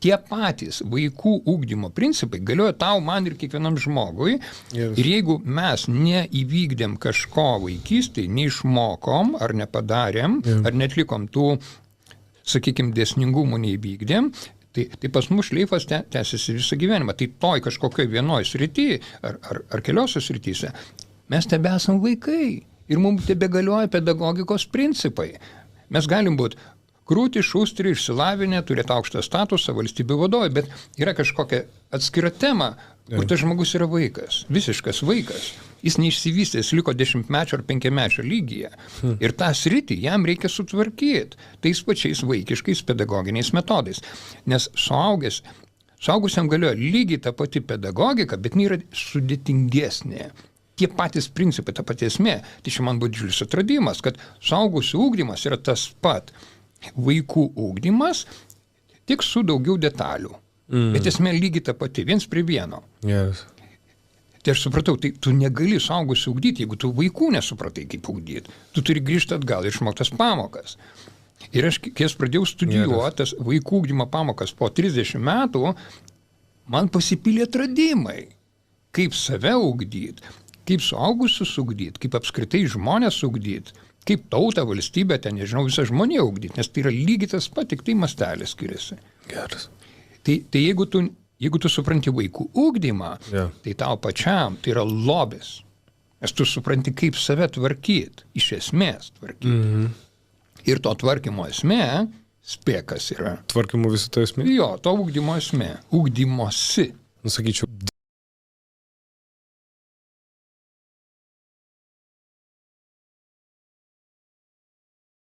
tie patys vaikų ugdymo principai galioja tau, man ir kiekvienam žmogui. Yes. Ir jeigu mes neįvykdėm kažko vaikystėje, neišmokom ar nepadarėm, ar netlikom tų, sakykime, dėsningumų neįvykdėm, tai pas mus šleifas tęsiasi visą gyvenimą. Tai toj kažkokioj vienoj srity ar keliose srityse mes tebesam vaikai ir mums tebegalioja pedagogikos principai. Mes galim būti krūti, šustri, išsilavinę, turėti aukštą statusą, valstybių vadovai, bet yra kažkokia atskira tema, kur tas žmogus yra vaikas, visiškas vaikas. Jis neišsivystęs, liko 10-mečio ar 5-mečio lygyje. Ir tą sritį jam reikia sutvarkyti tais pačiais vaikiškais pedagoginiais metodais. Nes suaugusiam galioja lygiai ta pati pedagogika, bet jinai yra sudėtingesnė. Tie patys principai, ta pati esmė. Tai čia man buvo didžiulis atradimas, kad suaugusių ugdymas yra tas pat vaikų ugdymas, tik su daugiau detalių. Bet esmė lygiai ta pati, 1:1. Yes. Tai aš supratau, tai tu negali suaugusių ugdyti, jeigu tu vaikų nesupratai, kaip ugdyti. Tu turi grįžti atgal ir išmoktas pamokas. Ir aš, kai aš pradėjau studijuoti tas vaikų ugdymo pamokas po 30 metų, man pasipylė atradimai, kaip save ugdyti, kaip suaugusius ugdyti, kaip apskritai žmonės ugdyti, kaip tautą, valstybę, ten, nežinau, visą žmoniją ugdyti, nes tai yra lygiai tas pat, tik tai mastelis skiriasi. Geras. Tai jeigu tu supranti vaikų ugdymą, tai tau pačiam tai yra lobis. Nes tu supranti, kaip save tvarkyti, iš esmės tvarkyti. Ir to tvarkymo esmė, spėkas yra. Tvarkymo visą to esmė? Jo, to ugdymo esmė. Ugdymosi. Sakyčiau,